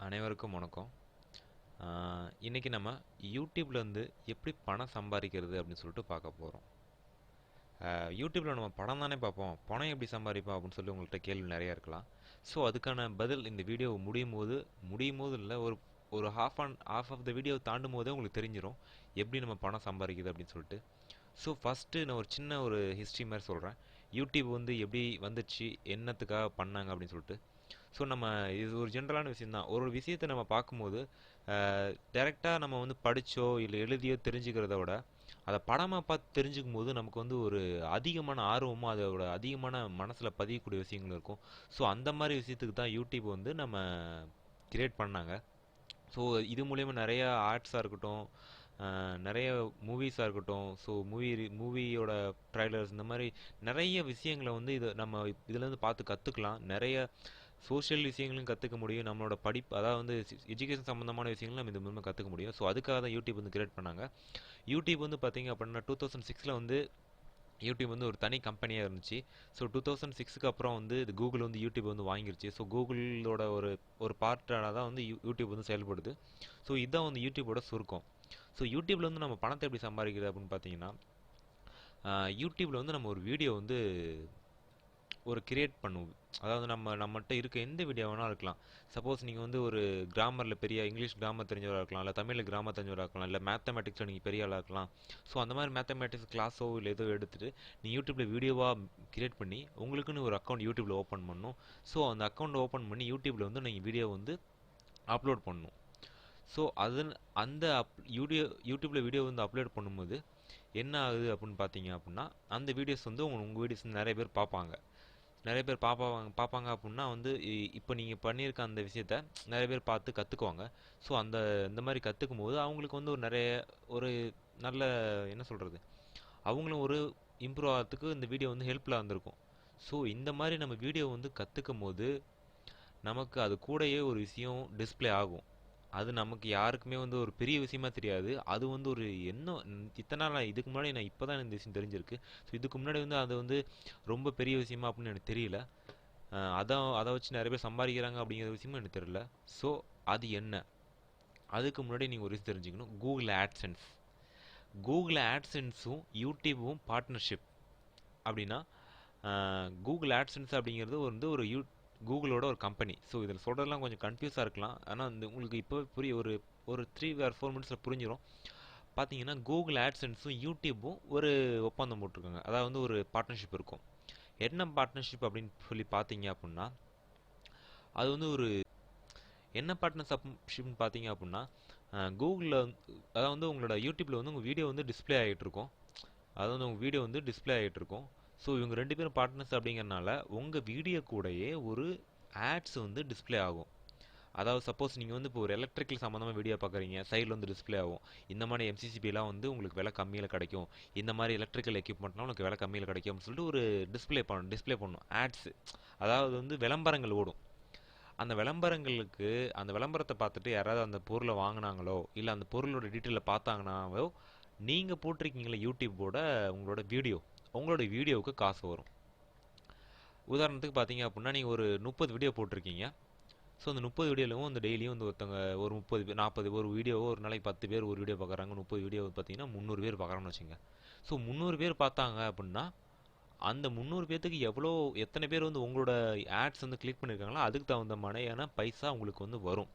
அனைவருக்கும் வணக்கம். இன்னைக்கு நம்ம யூடியூப்ல இருந்து எப்படி பணம் சம்பாதிக்கிறது அப்படின்னு சொல்லிட்டு பார்க்க போகிறோம். யூடியூப்ல நம்ம படம் தானே பார்ப்போம், பணம் எப்படி சம்பாதிப்போம் அப்படின்னு சொல்லி உங்கள்கிட்ட கேள்வி நிறைய இருக்கலாம். ஸோ அதுக்கான பதில் இந்த வீடியோ முடியும் போது இல்லை, ஒரு ஒரு ஹாஃப் ஆஃப் த வீடியோ தாண்டும் போதே உங்களுக்கு தெரிஞ்சிடும் எப்படி நம்ம பணம் சம்பாதிக்குது அப்படின்னு சொல்லிட்டு. ஸோ ஃபஸ்ட்டு நான் ஒரு சின்ன ஹிஸ்ட்ரி மாதிரி சொல்கிறேன். யூடியூப் வந்து எப்படி வந்துச்சு, என்னத்துக்காக பண்ணாங்க அப்படின்னு சொல்லிட்டு. ஸோ நம்ம இது ஒரு ஜென்ரலான விஷயந்தான். ஒரு விஷயத்தை நம்ம பார்க்கும்போது டைரெக்டாக நம்ம வந்து படித்தோ இல்லை எழுதியோ தெரிஞ்சுக்கிறத விட அதை படமாக பார்த்து தெரிஞ்சுக்கும் போது நமக்கு வந்து ஒரு அதிகமான ஆர்வமும் அதோட அதிகமான மனசில் பதியக்கூடிய விஷயங்கள் இருக்கும். ஸோ அந்த மாதிரி விஷயத்துக்கு தான் யூடியூப் வந்து நம்ம கிரியேட் பண்ணாங்க. ஸோ இது மூலயமா நிறைய ஆர்ட்ஸாக இருக்கட்டும், நிறைய மூவிஸாக இருக்கட்டும், ஸோ மூவியோட ட்ரைலர்ஸ் இந்த மாதிரி நிறைய விஷயங்களை வந்து நம்ம இதுலேருந்து பார்த்து கற்றுக்கலாம். நிறைய சோஷியல் விஷயங்களும் கற்றுக்க முடியும். நம்மளோட படிப்பு, அதாவது வந்து எஜுகேஷன் சம்மந்தமான விஷயங்களும் நம்ம இது மூலமாக கற்றுக்க முடியும். ஸோ அதுக்காக தான் யூடியூப் வந்து கிரியேட் பண்ணாங்க. யூடியூப் வந்து பார்த்தீங்க அப்படின்னா 2006 வந்து யூடியூப் வந்து ஒரு தனி கம்பெனியாக இருந்துச்சு. ஸோ 2006க்கு அப்புறம் வந்து இது கூகுள் வந்து யூடியூப் வந்து வாங்கிருச்சு. ஸோ கூகுளோட ஒரு ஒரு பார்ட்டாக தான் வந்து யூடியூப் வந்து செயல்படுது. ஸோ இதுதான் வந்து யூடியூபோட சுருக்கம். ஸோ யூடியூப்ல வந்து நம்ம பணத்தை எப்படி சம்பாதிக்கிறது அப்படின்னு பார்த்தீங்கன்னா, யூடியூப்ல வந்து நம்ம ஒரு வீடியோ வந்து கிரியேட் பண்ணுவோம். அதாவது நம்மகிட்ட இருக்க எந்த வீடியோ வேணாலும் இருக்கலாம். சப்போஸ் நீங்கள் வந்து ஒரு கிராமரில் பெரிய இங்கிலீஷ் கிராமர் தெரிஞ்சவராக இருக்கலாம், இல்லை தமிழில் கிராமர் தெரிஞ்சவராக இருக்கலாம், இல்லை மேத்தமெட்டிக்ஸில் நீங்கள் பெரிய ஆளாக இருக்கலாம். ஸோ அந்த மாதிரி மேத்தமெட்டிக்ஸ் கிளாஸோ இல்லை ஏதோ எடுத்துகிட்டு நீங்கள் யூடியூப்பில் வீடியோவாக கிரியேட் பண்ணி உங்களுக்குன்னு ஒரு அக்கௌண்ட் யூடியூப்பில் ஓப்பன் பண்ணணும். ஸோ அந்த அக்கௌண்ட் ஓப்பன் பண்ணி யூடியூப்பில் வந்து நீங்கள் வீடியோ வந்து அப்லோட் பண்ணணும். ஸோ அந்த யூடியூப்பில் வீடியோ வந்து அப்லோட் பண்ணும்போது என்ன ஆகுது அப்படின்னு பார்த்தீங்க அப்படின்னா, அந்த வீடியோஸ் வந்து உங்கள் வீடியோஸ் நிறைய பேர் பார்ப்பாங்க. நிறைய பேர் பார்ப்பாங்க அப்படின்னா வந்து இப்போ நீங்கள் பண்ணியிருக்க அந்த விஷயத்த நிறைய பேர் பார்த்து கற்றுக்குவாங்க. ஸோ இந்த மாதிரி கற்றுக்கும் போது அவங்களுக்கு வந்து ஒரு நல்ல என்ன சொல்கிறது, அவங்களும் ஒரு இம்ப்ரூவ் ஆகிறதுக்கு இந்த வீடியோ வந்து ஹெல்ப்ஃபுல்லாக இருந்திருக்கும். ஸோ இந்த மாதிரி நம்ம வீடியோ வந்து கற்றுக்கும் போது நமக்கு அது கூடயே ஒரு விஷயம் டிஸ்பிளே ஆகும். அது நமக்கு யாருக்குமே வந்து ஒரு பெரிய விஷயமா தெரியாது. அது வந்து ஒரு என்ன இத்தனை நாள் இதுக்கு முன்னாடி நான் இப்போ தான் இந்த விஷயம் தெரிஞ்சிருக்கு. ஸோ இதுக்கு முன்னாடி வந்து அது வந்து ரொம்ப பெரிய விஷயமா அப்படின்னு எனக்கு தெரியல. அதை வச்சு நிறைய பேர் சம்பாதிக்கிறாங்க அப்படிங்கிற விஷயமும் எனக்கு தெரியல. ஸோ அது என்ன, அதுக்கு முன்னாடி நீங்கள் ஒரு விஷயம் தெரிஞ்சுக்கணும். கூகுள் ஆட்சென்ஸும் யூடியூபும் பார்ட்னர்ஷிப் அப்படின்னா, கூகுள் ஆட்சென்ஸ் அப்படிங்கிறது வந்து கூகுளோட ஒரு கம்பெனி. ஸோ இதில் சொல்கிறதுலாம் கொஞ்சம் கன்ஃபியூஸாக இருக்கலாம். ஆனால் உங்களுக்கு இப்போ புரிய ஒரு 3 or 4 மினிட்ஸில் புரிஞ்சிடும். பார்த்தீங்கன்னா கூகுள் ஆட்சென்ஸும் யூடியூப்பும் ஒரு ஒப்பந்தம் போட்டிருக்காங்க. அதாவது வந்து ஒரு பார்ட்னர்ஷிப் இருக்கும். என்ன பார்ட்னர்ஷிப் அப்படின்னு சொல்லி பார்த்தீங்க அப்படின்னா, அது வந்து என்ன பார்ட்னர்ஷிப்னு பார்த்தீங்க அப்படின்னா, கூகுளில் அதாவது வந்து உங்களோட யூடியூப்பில் வந்து உங்கள் வீடியோ வந்து டிஸ்பிளே ஆகிட்டு இருக்கும். அதாவது வந்து உங்கள் வீடியோ வந்து டிஸ்பிளே ஆகிட்டு இருக்கும். ஸோ இவங்க 2 பேரும் பார்ட்னர்ஸ் அப்படிங்கிறனால உங்கள் வீடியோ கூடயே ஒரு ஆட்ஸ் வந்து டிஸ்பிளே ஆகும். அதாவது சப்போஸ் நீங்கள் வந்து இப்போ ஒரு எலக்ட்ரிக்கல் சம்மந்தமாக வீடியோ பார்க்குறீங்க, சைடில் வந்து டிஸ்பிளே ஆகும். இந்த மாதிரி எம்சிசிபிலாம் வந்து உங்களுக்கு விலை கம்மியில் கிடைக்கும், இந்த மாதிரி எலக்ட்ரிக்கல் எக்யூப்மெண்ட்லாம் உங்களுக்கு விலை கம்மியில் கிடைக்கும் அப்படின்னு சொல்லிட்டு ஒரு டிஸ்பிளே பண்ணும் ஆட்ஸு. அதாவது வந்து விளம்பரங்கள் ஓடும். அந்த விளம்பரத்தை பார்த்துட்டு யாராவது அந்த பொருளை வாங்கினாங்களோ இல்லை அந்த பொருளோட டீட்டெயிலை பார்த்தாங்கனாவோ நீங்கள் போட்டிருக்கீங்களா யூடியூப்போட உங்களோட வீடியோவுக்கு காசு வரும். உதாரணத்துக்கு பார்த்தீங்க அப்படின்னா, நீங்கள் ஒரு 30 வீடியோ போட்டிருக்கீங்க. ஸோ அந்த 30 வீடியோவும் அந்த டெய்லியும் வந்து ஒருத்தவங்க ஒரு 30 40 ஒரு வீடியோவோ ஒரு நாளைக்கு 10 பேர் ஒரு வீடியோ பார்க்குறாங்க. 30 வீடியோ பார்த்தீங்கன்னா 300 பேர் பார்க்குறாங்கன்னு வச்சுங்க. ஸோ 300 பேர் பார்த்தாங்க அப்படின்னா அந்த 300 பேர்த்துக்கு எத்தனை பேர் வந்து உங்களோட ஆட்ஸ் வந்து கிளிக் பண்ணியிருக்காங்களோ அதுக்கு தகுந்த மாதிரியான பைசா உங்களுக்கு வந்து வரும்.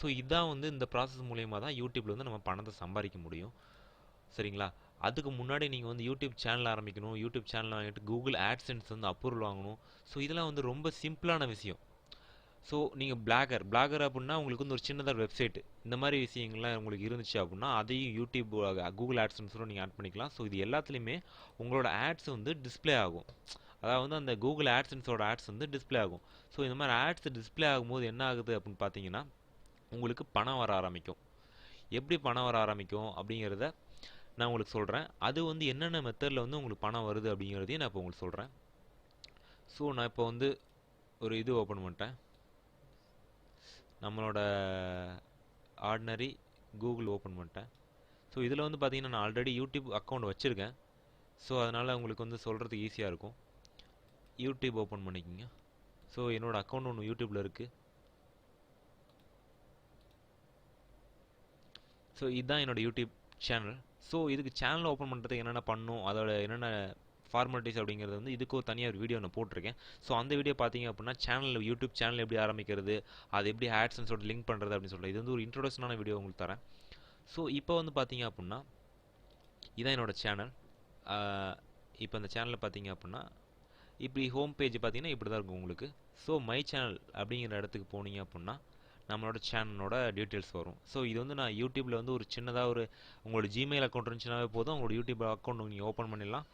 ஸோ இதான் வந்து இந்த ப்ராசஸ் மூலயமா தான் யூடியூப்பில் வந்து நம்ம பணத்தை சம்பாதிக்க முடியும். சரிங்களா? அதுக்கு முன்னாடி நீங்கள் வந்து யூடியூப் சேனல் ஆரம்பிக்கணும். யூடியூப் சேனல் வாங்கிட்டு கூகுள் ஆட்சென்ஸ் வந்து அப்ரூவல் வாங்கணும். ஸோ இதெல்லாம் வந்து ரொம்ப சிம்பிளான விஷயம். ஸோ நீங்கள் பிளாகர் அப்படின்னா உங்களுக்கு வந்து ஒரு சின்னதாக வெப்சைட்டு இந்த மாதிரி விஷயங்கள்லாம் உங்களுக்கு இருந்துச்சு அப்படின்னா அதையும் யூடியூப் கூகுள் ஆட்சென்ஸோட நீங்கள் ஆட் பண்ணிக்கலாம். ஸோ இது எல்லாத்துலேயுமே உங்களோட ஆட்ஸ் வந்து டிஸ்பிளே ஆகும். அதாவது வந்து அந்த கூகுள் ஆட்சென்ஸோட ஆட்ஸ் வந்து டிஸ்பிளே ஆகும். ஸோ இந்த மாதிரி ஆட்ஸ் டிஸ்பிளே ஆகும்போது என்ன ஆகுது அப்படின்னு பார்த்தீங்கன்னா, உங்களுக்கு பணம் வர ஆரம்பிக்கும். எப்படி பணம் வர ஆரம்பிக்கும் அப்படிங்கிறத நான் உங்களுக்கு சொல்கிறேன். அது வந்து என்னென்ன மெத்தடில் வந்து உங்களுக்கு பணம் வருது அப்படிங்கிறதையும் நான் இப்போ உங்களுக்கு சொல்கிறேன். ஸோ நான் இப்போ வந்து ஒரு இது ஓப்பன் பண்ணிட்டேன். நம்மளோட ஆர்டினரி கூகுள் ஓப்பன் பண்ணிட்டேன். ஸோ இதில் வந்து பார்த்தீங்கன்னா நான் ஆல்ரெடி யூடியூப் அக்கௌண்ட் வச்சுருக்கேன். ஸோ அதனால் உங்களுக்கு வந்து சொல்கிறதுக்கு ஈஸியாக இருக்கும். யூடியூப் ஓப்பன் பண்ணிக்கோங்க. ஸோ என்னோடய அக்கௌண்ட் ஒன்று யூடியூப்பில் இருக்குது. ஸோ இதுதான் என்னோட யூடியூப் சேனல். ஸோ இதுக்கு சேனல் ஓப்பன் பண்ணுறதுக்கு என்னென்ன பண்ணணும், அதோட என்னென்ன ஃபார்மாலிட்டிஸ் அப்படிங்கிறது வந்து இதுக்கு ஒரு தனியாக ஒரு வீடியோ நான் போட்டிருக்கேன். ஸோ அந்த வீடியோ பார்த்தீங்க அப்படின்னா யூடியூப் சேனல் எப்படி ஆரம்பிக்கிறது, அது எப்படி ஆட்சன்ஸோட லிங்க் பண்ணுறது அப்படின்னு சொல்லிட்டு இது வந்து ஒரு இன்ட்ரோடக்ஷனான வீடியோ உங்களுக்கு தரேன். ஸோ இப்போ வந்து பார்த்தீங்க அப்படின்னா இதான் என்னோட சேனல். இப்போ அந்த சேனலில் பார்த்தீங்க அப்படின்னா இப்படி ஹோம் பேஜ் பார்த்தீங்கன்னா இப்படி தான் இருக்கும் உங்களுக்கு. ஸோ மை சேனல் அப்படிங்கிற இடத்துக்கு போனீங்க அப்படின்னா நம்மளோட சேனலோட டீட்டெயில்ஸ் வரும். ஸோ இது வந்து நான் யூடியூப்பில் வந்து ஒரு சின்னதாக ஒரு உங்களோட ஜிமெயில் அக்கௌண்ட் இருந்துச்சுனாவே போதும், உங்களோட யூடியூப் அக்கௌண்ட் நீங்கள் ஓப்பன் பண்ணிடலாம்.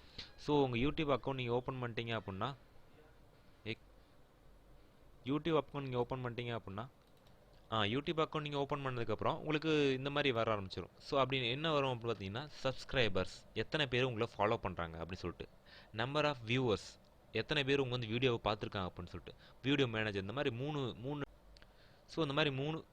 ஸோ உங்கள் யூடியூப் அக்கௌண்ட் நீங்கள் ஓப்பன் பண்ணிட்டீங்க அப்படின்னா யூடியூப் அக்கௌண்ட் நீங்கள் ஓப்பன் பண்ணதுக்கப்புறம் உங்களுக்கு இந்த மாதிரி வர ஆரம்பிச்சிடும். ஸோ அப்படி என்ன வரும் அப்படின்னு பார்த்தீங்கன்னா சப்ஸ்கிரைபர்ஸ் எத்தனை பேர் உங்களை ஃபாலோ பண்ணுறாங்க அப்படின்னு சொல்லிட்டு, நம்பர் ஆஃப் வியூவர்ஸ் எத்தனை பேர் உங்கள் வந்து வீடியோவை பார்த்துருக்காங்க அப்படின்னு சொல்லிட்டு, வீடியோ மேனேஜர், இந்த மாதிரி மூணு ஸோ இந்த மாதிரி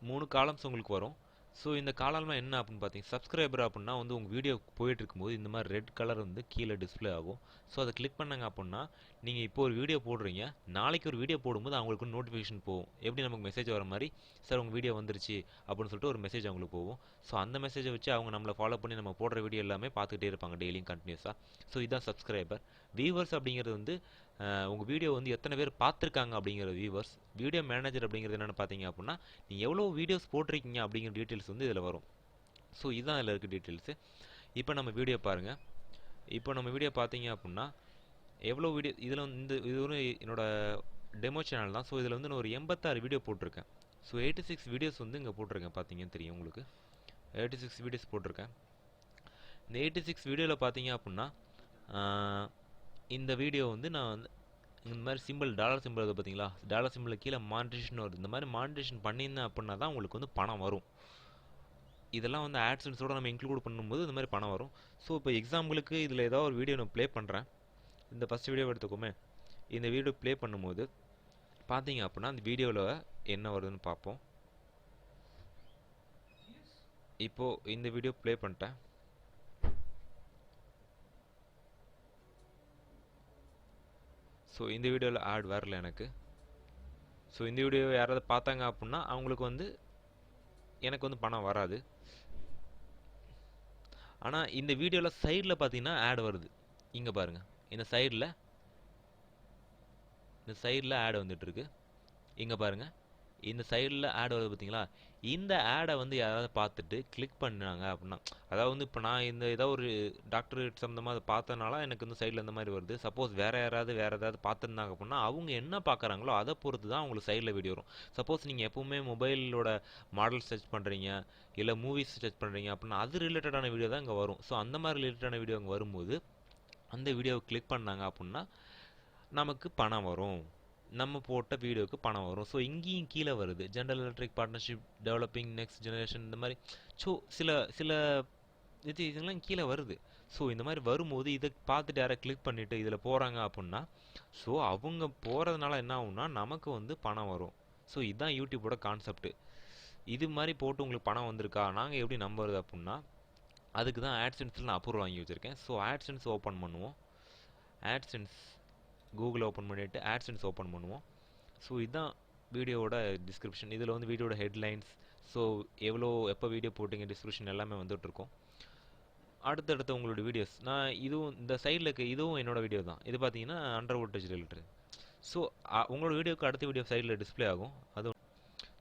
மூணு காலம்ஸ் உங்களுக்கு வரும். ஸோ இந்த காலம்லாம் என்ன அப்படின்னு பார்த்தீங்கன்னா சப்ஸ்கிரைபர் அப்படின்னா வந்து உங்கள் வீடியோ போயிட்டு இருக்கும்போது இந்த மாதிரி ரெட் கலர் வந்து கீழே டிஸ்பிளே ஆகும். ஸோ அதை கிளிக் பண்ணாங்க அப்படின்னா நீங்கள் இப்போ ஒரு வீடியோ போடுறீங்க, நாளைக்கு ஒரு வீடியோ போடும்போது அவங்களுக்கு ஒரு நோட்டிஃபிகேஷன் போகும். எப்படி நமக்கு மெசேஜ் வர மாதிரி, சார் உங்கள் வீடியோ வந்துருச்சு அப்படின்னு சொல்லிட்டு ஒரு மெசேஜ் அவங்களுக்கு போகும். ஸோ அந்த மெசேஜை வச்சு அவங்க நம்மளை ஃபாலோ பண்ணி நம்ம போடுற வீடியோ எல்லாமே பார்த்துக்கிட்டே இருப்பாங்க டெய்லியும் கண்டினியூஸாக. ஸோ இதுதான் சப்ஸ்கிரைபர். வியூவர்ஸ் அப்படிங்கிறது வந்து உங்கள் வீடியோ வந்து எத்தனை பேர் பார்த்துருக்காங்க அப்படிங்கிற வியூவர்ஸ். வீடியோ மேனேஜர் அப்படிங்கிறது என்னென்னு பார்த்தீங்க அப்படின்னா நீங்கள் எவ்வளோ வீடியோஸ் போட்டிருக்கீங்க அப்படிங்கிற டீட்டெயில்ஸ் வந்து இதில் வரும். ஸோ இதுதான் இதில் இருக்க டீட்டெயில்ஸு. இப்போ நம்ம வீடியோ பாருங்கள். இப்போ நம்ம வீடியோ பார்த்தீங்க அப்படின்னா எவ்வளோ வீடியோ இதில் வந்து இது ஒரு என்னோட டெமோ சேனல் தான். ஸோ இதில் வந்து நான் ஒரு 86 வீடியோ போட்டிருக்கேன். ஸோ 86 வீடியோஸ் வந்து இங்கே போட்டிருக்கேன், பார்த்தீங்கன்னு தெரியும் உங்களுக்கு. 86 வீடியோஸ் போட்டிருக்கேன். இந்த 86 வீடியோவில் பார்த்தீங்க அப்படின்னா இந்த வீடியோ வந்து நான் வந்து இந்த மாதிரி சிம்பிள் டாலர் சிம்பிள் வருது பார்த்தீங்களா, டாலர் சிம்பிள் கீழே மானிட்டேஷன் வருது. இந்த மாதிரி மானிட்டேஷன் பண்ணியிருந்தேன் அப்படின்னா தான் உங்களுக்கு வந்து பணம் வரும். இதெல்லாம் வந்து ஆட்சன்ஸோட நம்ம இன்க்ளூட் பண்ணும்போது இந்த மாதிரி பணம் வரும். ஸோ இப்போ எக்ஸாம்பிளுக்கு இதில் ஏதாவது ஒரு வீடியோ நான் ப்ளே பண்ணுறேன். இந்த ஃபஸ்ட் வீடியோ எடுத்துக்கோமே. இந்த வீடியோ ப்ளே பண்ணும்போது பார்த்தீங்க அப்படின்னா அந்த வீடியோவில் என்ன வருதுன்னு பார்ப்போம். இப்போது இந்த வீடியோ ப்ளே பண்ணிட்டேன். ஸோ இந்த வீடியோவில் ஆட் வரல எனக்கு. ஸோ இந்த வீடியோ யாராவது பார்த்தாங்க அப்படின்னா அவங்களுக்கு வந்து எனக்கு வந்து பணம் வராது. ஆனால் இந்த வீடியோவில் சைடில் பார்த்தீங்கன்னா ஆட் வருது. இங்கே பாருங்கள், இந்த சைடில் ஆட் வந்துட்டுருக்கு. இங்கே பாருங்கள், இந்த சைடில் ஆட் வருது பார்த்தீங்களா. இந்த ஆடை வந்து யாராவது பார்த்துட்டு கிளிக் பண்ணாங்க அப்படின்னா, அதாவது வந்து இப்போ நான் இந்த ஏதோ ஒரு டாக்டரேட் சம்மந்தமாக அதை பார்த்தனால எனக்கு வந்து சைடில் இந்த மாதிரி வருது. சப்போஸ் வேறு ஏதாவது பார்த்துருந்தாங்க அப்படின்னா அவங்க என்ன பார்க்குறாங்களோ அதை பொறுத்து தான் அவங்களுக்கு சைடில் வீடியோ வரும். சப்போஸ் நீங்கள் எப்போவுமே மொபைலோட மாடல் சர்ச் பண்ணுறீங்க, இல்லை மூவிஸ் சர்ச் பண்ணுறீங்க அப்படின்னா அது ரிலேட்டடான வீடியோ தான் இங்கே வரும். ஸோ அந்த மாதிரி ரிலேட்டடான வீடியோ அங்கே வரும்போது அந்த வீடியோவை கிளிக் பண்ணாங்க அப்படின்னா நமக்கு பணம் வரும், நம்ம போட்ட வீடியோவுக்கு பணம் வரும். ஸோ இங்கேயும் கீழே வருது general electric partnership developing next generation, இந்த மாதிரி ஸோ சில இதெல்லாம் கீழே வருது. ஸோ இந்த மாதிரி வரும்போது இதை பார்த்துட்டு யாரை கிளிக் பண்ணிவிட்டு இதில் போகிறாங்க அப்படின்னா ஸோ அவங்க போகிறதுனால என்ன ஆகும்னா நமக்கு வந்து பணம் வரும். ஸோ இதுதான் யூடியூப்போட கான்செப்ட்டு. இது மாதிரி போட்டு உங்களுக்கு பணம் வந்திருக்கா, நாங்கள் எப்படி நம்புறது அப்படின்னா அதுக்கு தான் ஆட்சென்ஸில் நான் அப்ரூவல் வாங்கி வச்சுருக்கேன். ஸோ ஆட்சென்ஸ் ஓப்பன் பண்ணுவோம். ஆட்சென்ஸ் கூகுள் ஓப்பன் பண்ணிவிட்டு ஆட்சென்ஸ் ஓப்பன் பண்ணுவோம். ஸோ இதுதான் வீடியோவோட டிஸ்கிரிப்ஷன். இதில் வந்து வீடியோட ஹெட்லைன்ஸ், ஸோ எப்போ வீடியோ போட்டிங்க டிஸ்கிரிப்ஷன் எல்லாமே வந்துட்டுருக்கும். அடுத்தடுத்து உங்களோட வீடியோஸ் நான் இதுவும் இந்த சைடில் இருக்க இதுவும் என்னோடய வீடியோ தான். இது பார்த்தீங்கன்னா அண்டர் வோல்டேஜ் ரிலேட்டட். ஸோ உங்களோட வீடியோக்கு அடுத்த வீடியோ சைடில் டிஸ்பிளே ஆகும் அதுவும்.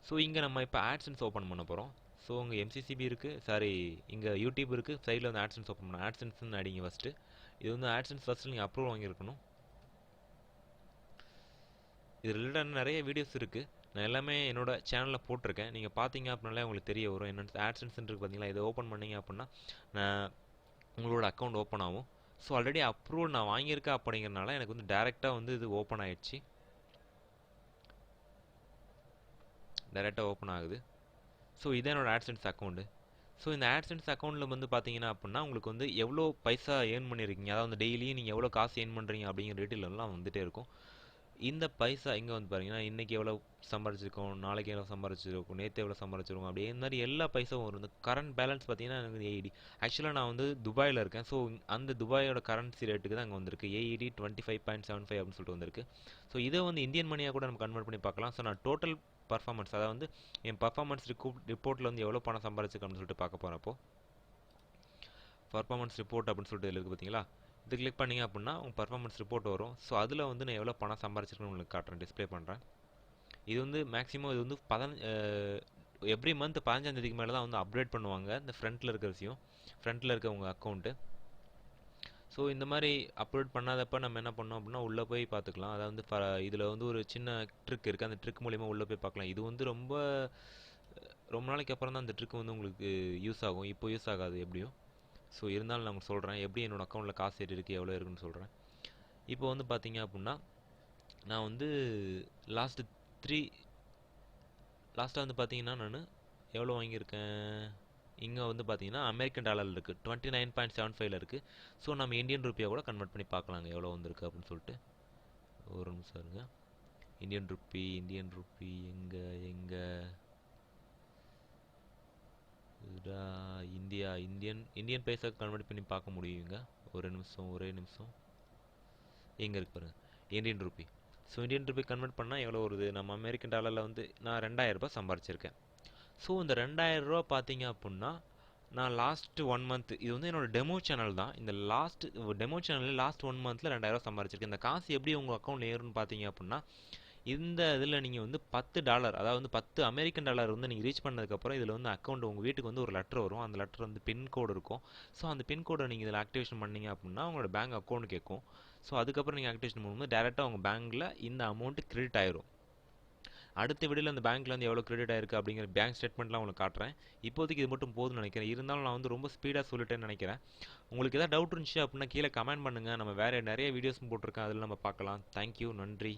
ஸோ இங்கே நம்ம இப்போ ஆட்சென்ஸ் ஓப்பன் பண்ண போகிறோம். ஸோ உங்கள் MCCB இருக்குது, இங்கே யூடியூப் இருக்குது, சைடில் வந்து ஆட்சென்ஸ் ஓப்பன் பண்ணணும். ஆட்சென்ஸ்னு அடிங்க ஃபஸ்ட்டு. இது வந்து ஆட்சென்ஸ் ஃபஸ்ட்டு நீங்கள் அப்ரூவல் வாங்கியிருக்கணும். இது ரிலேட்டடான நிறைய வீடியோஸ் இருக்குது, நான் எல்லாமே என்னோட சேனலில் போட்டிருக்கேன். நீங்கள் பார்த்தீங்க அப்படின்னாலே உங்களுக்கு தெரிய வரும். என்னென்ன ஆட்சென்ஸ் இருக்குது பார்த்தீங்களா, இதை ஓப்பன் பண்ணிங்க அப்படின்னா உங்களோட அக்கௌண்ட் ஓப்பன் ஆகும். ஸோ ஆல்ரெடி அப்ரூவல் நான் வாங்கியிருக்கேன் அப்படிங்கிறனால எனக்கு வந்து டேரெக்டாக வந்து இது ஓப்பன் ஆகிடுச்சு, டேரெக்டாக ஓப்பன் ஆகுது. ஸோ இதான் என்னோடய ஆட்சென்ஸ் அக்கௌண்ட்டு. ஸோ இந்த ஆட்சென்ஸ் அக்கௌண்ட்டில் வந்து பார்த்தீங்கன்னா அப்படின்னா உங்களுக்கு வந்து எவ்வளோ பைசா ஏர்ன் பண்ணியிருக்கீங்க, அதாவது டெய்லியும் நீங்கள் எவ்வளோ காசு ஏர்ன் பண்ணுறீங்க அப்படிங்கிற டீட்டெயில் எல்லாம் வந்துகிட்டே இருக்கும். இந்த பைசா இங்கே வந்து பாருங்கன்னா இன்றைக்கி எவ்வளோ சம்பாரிச்சிருக்கோம், நாளைக்கு எவ்வளோ சம்பாரிச்சிருக்கோம், நேற்று எவ்வளோ சம்பாரிச்சிருக்கோம், அப்படியே இந்த மாதிரி எல்லா பைசாவும் வரும். இந்த கரண்ட் பேலன்ஸ் பார்த்தீங்கன்னா எனக்கு ஏஇடி. ஆக்சுவலாக நான் வந்து துபாயில் இருக்கேன். ஸோ அந்த துபாயோட கரன்சி ரேட்டுக்கு தான் அங்கே வந்திருக்கு. ஏஇடி 25.75 அப்படின்னு சொல்லிட்டு வந்திருக்கு. ஸோ இதை வந்து இந்தியன் மணியாக கூட நம்ம கன்வெர்ட் பண்ணி பார்க்கலாம். ஸோ நான் டோட்டல் பர்ஃபார்மன்ஸ், அதாவது வந்து என் பர்ஃபார்மன்ஸ் ரிப்போர்ட்டில் வந்து எவ்வளோ பணம் சம்பாரிச்சிருக்கேன் அப்படின்னு சொல்லிட்டு பார்க்க போகிறப்போ பர்ஃபார்மன்ஸ் ரிப்போர்ட் அப்படின்னு சொல்லிட்டு இருக்குது பார்த்தீங்களா, இது கிளிக் பண்ணிங்க அப்படின்னா உங்கள் பர்ஃபார்மன்ஸ் ரிப்போர்ட் வரும். ஸோ அதில் வந்து நான் எவ்வளோ பணம் சம்பாரிச்சிருக்கேன்னு உங்களுக்கு காட்டுறேன், டிஸ்பிளே பண்ணுறேன். இது வந்து மேக்ஸிமம் இது வந்து எவ்ரி மந்த் 15ஆம் தேதிக்கு மேலே தான் வந்து அப்டேட் பண்ணுவாங்க இந்த ஃப்ரண்ட்டில் இருக்கிற விஷயம், ஃப்ரண்ட்டில் இருக்க உங்கள் அக்கௌண்ட்டு. ஸோ இந்த மாதிரி அப்லோட் பண்ணாதப்ப நம்ம என்ன பண்ணோம் அப்படின்னா உள்ளே போய் பார்த்துக்கலாம். அதாவது இதில் வந்து ஒரு சின்ன ட்ரிக் இருக்குது, அந்த ட்ரிக் மூலிமா உள்ளே போய் பார்க்கலாம். இது வந்து ரொம்ப ரொம்ப நாளைக்கு அப்புறம் தான் அந்த ட்ரிக் வந்து உங்களுக்கு யூஸ் ஆகும், இப்போ யூஸ் ஆகாது எப்படியும். ஸோ இருந்தாலும் நான் உங்களுக்கு சொல்கிறேன் எப்படி என்னோடய அக்கௌண்ட்டில் காசு ஏறி இருக்குது, எவ்வளோ இருக்குன்னு சொல்கிறேன். இப்போ வந்து பார்த்தீங்க அப்படின்னா நான் வந்து லாஸ்ட்டாக வந்து பார்த்தீங்கன்னா நான் எவ்வளோ வாங்கியிருக்கேன், இங்கே வந்து பார்த்தீங்கன்னா அமெரிக்கன் டாலரில் இருக்குது, 29.75 இருக்குது. ஸோ நம்ம இந்தியன் ருப்பியாக கூட கன்வெர்ட் பண்ணி பார்க்கலாங்க எவ்வளோ வந்திருக்கு அப்படின்னு சொல்லிட்டு. ஒரு நிமிஷம் இருங்க. இந்தியன் ருப்பி எங்கே இந்தியன் பைசா கன்வெர்ட் பண்ணி பார்க்க முடியுங்க. ஒரே நிமிஷம் எங்கே இருக்கு பாருங்க, Indian rupee. So Indian rupee convert பண்ணால் எவ்வளோ வருது, நம்ம அமெரிக்கன் டாலரில் வந்து நான் 2000 ரூபாய் சம்பாரிச்சிருக்கேன். ஸோ இந்த 2000 ரூபா பார்த்தீங்க அப்படின்னா நான் லாஸ்ட்டு 1 மந்த், இது வந்து என்னோடய டெமோ சேனல் தான், இந்த டெமோ சேனலில் லாஸ்ட் 1 மந்தில் 2000 ரூபா சம்பாரிச்சிருக்கேன். இந்த காசு எப்படி உங்கள் அக்கௌண்ட் ஏறுன்னு பார்த்தீங்க அப்படின்னா இந்த இதில் நீங்கள் வந்து $10, அதாவது வந்து 10 அமெரிக்கன் டாலர் வந்து நீங்கள் ரீச் பண்ணதுக்கப்புறம் இதில் வந்து அக்கௌண்ட் உங்கள் வீட்டுக்கு வந்து ஒரு லெட்டர் வரும். அந்த லெட்டர் வந்து பின்கோடு இருக்கும். ஸோ அந்த பின்கோடை நீங்கள் இதில் ஆக்டிவேஷன் பண்ணீங்க அப்படின்னா உங்களோட பேங்க் அக்கௌண்ட் கேட்கும். ஸோ அதுக்கப்புறம் நீங்கள் ஆக்டிவேஷன் பண்ணும்போது டேரெக்டாக உங்கள் பேங்க்கில் இந்த அமௌண்ட்டு கிரெடிட் ஆயிரும். அடுத்த வீடியோவில் அந்த பேங்க்கில் வந்து எவ்வளோ கிரெடிட் ஆயிருக்கு அப்படிங்கிற பேங்க் ஸ்டேட்மெண்ட்லாம் உங்களுக்கு காட்டுறேன். இப்போதைக்கு இது மட்டும் போதும்னு நினைக்கிறேன். இருந்தாலும் நான் வந்து ரொம்ப ஸ்பீடாக சொல்லிட்டேன்னு நினைக்கிறேன். உங்களுக்கு ஏதாவது டவுட் இருந்துச்சு அப்படின்னா கீழே கமெண்ட் பண்ணுங்கள். நம்ம வேறு நிறைய வீடியோஸும் போட்டிருக்கேன், அதில் நம்ம பார்க்கலாம். தேங்க்யூ, நன்றி.